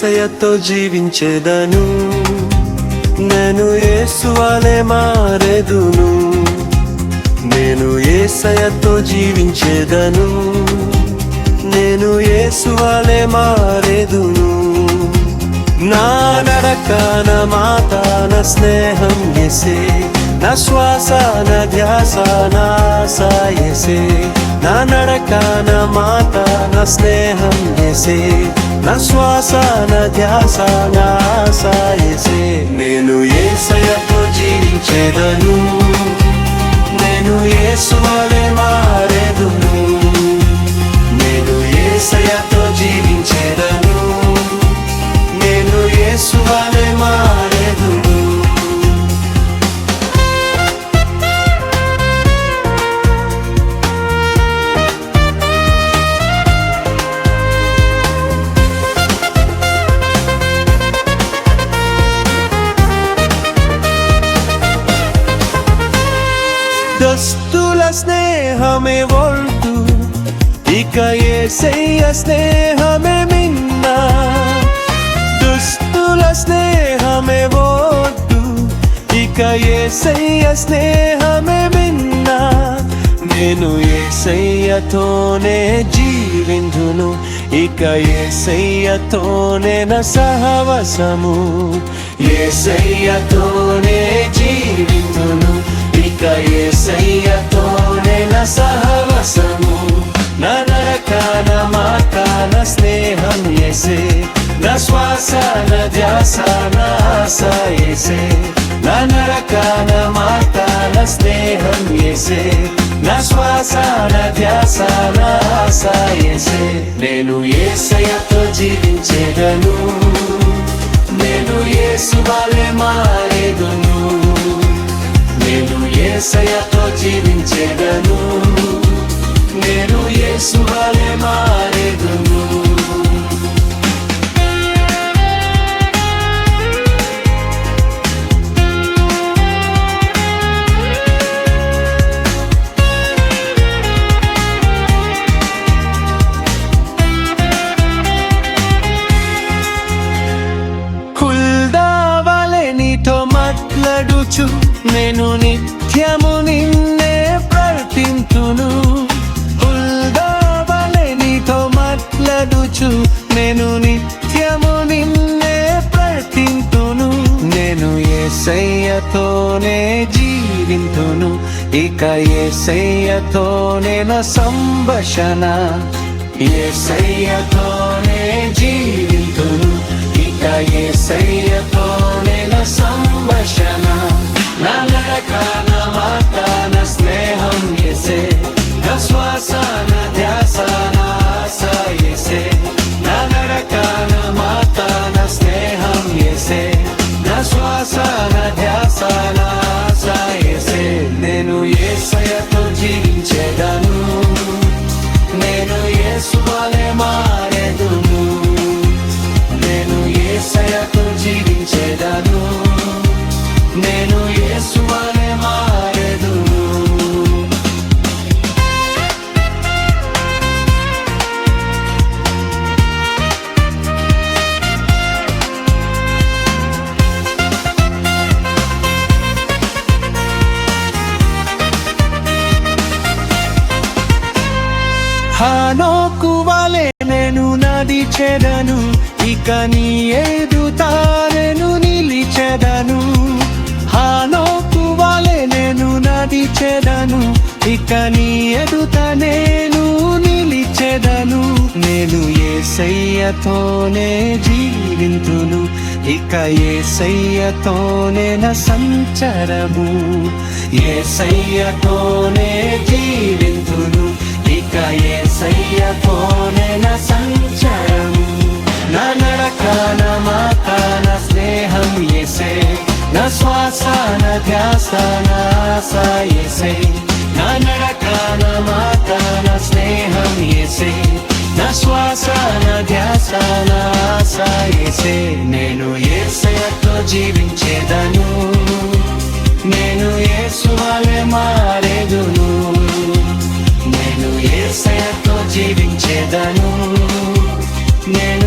యేసయ్యతో జీవించేదను, నేను యేసు వలె మారెదును. నేను యేసయ్యతో జీవించేదను, నేను యేసు వలె మారెదును. నా నడక నా మాట నా స్నేహం యేసే, నా శ్వాస నా ధ్యాస నా ఆశ యేసే. నా నడక నా మాట నా స్నేహం యేసే, నా శ్వాస నా ధ్యాస నా ఆశ యేసే. నేను యేసయ్యతో జీవించేదను, నేను యేసు వలె మారెదును. నేను యేసయ్యతో జీవించేదను, నేను యేసు వలె మారెదును. దుస్తుల స్నేహమే ఒట్టు, ఇక యేసయ్య స్నేహమే మిన్న. దుస్తుల స్నేహమే ఒట్టు, ఇక యేసయ్య స్నేహమే మిన్న. నేను యేసయ్యతోనే జీవించును, ఇక యేసయ్యతోనే నా సహవాసము. యేసయ్యతోనే జీవించును, ఇక యేసయ్యతోనే నా సహవాసము. నా నడక నా మాట నా స్నేహం యేసే, నా శ్వాస నా ధ్యాస నా ఆశ యేసే. నా నడక నా మాట నా స్నేహం యేసే, నా శ్వాస నా ధ్యాస నా ఆశ యేసే. నేను యేసయ్యతో జీవించేదను, నేను యేసు వలె మారెదును. నేను యేసయ్యతో జీవించేదను, నేను యేసు వలె మారెదును. హుల్దా వలె నీతో మాట్లాడుచు, నేను నిత్యము నిన్నే ప్రార్థింతును. హుల్దా వలె నీతో మాట్లాడుచు, నేను నిత్యము నిన్నే ప్రార్థింతును. నేను యేసయ్యతోనే జీవింతును, ఇక యేసయ్యతోనే నా సంభాషణ. యేసయ్యతోనే జీవింతును, ఇక యేసయ్యతోనే నా సంభాషణ. నా నడక నా మాట నా స్నేహం యేసే, నా శ్వాస నా ధ్యాస నా ఆశ యేసే. నా నడక నా మాట నా స్నేహం యేసే, నా శ్వాస నా ధ్యాస నా ఆశ యేసే. నేను యేసయ్యతో జీవించేదను, నేను యేసు వలె మారెదును. నేను యేసయ్యతో జీవించేదను, నేను యేసు వలె మారెదును. హానోకు వలె నేను నడిచెదను, ఇక నీ ఎదుట నేను నిలిచెదను. హానోకు వలె నేను నడిచెదను, ఇక నీ ఎదుట నేను నిలిచెదను. నేను యేసయ్యతోనే జీవింతును, ఇక యేసయ్యతోనే నా సంచరము. యేసయ్యతోనే జీవింతును, ఇక యేసయ్యతోనే నా సంచరము. నా నడక నా మాట నా స్నేహం యేసే, నా శ్వాస నా ధ్యాస నా ఆశ యేసే. నా నడక నా మాట నా స్నేహం యేసే, నా శ్వాస నా ధ్యాస నా ఆశ యేసే. నేను యేసయ్యతో జీవించేదను, నేను యేసు వలె మారెదును. నేను యేసయ్యతో జీవించేదను, నేను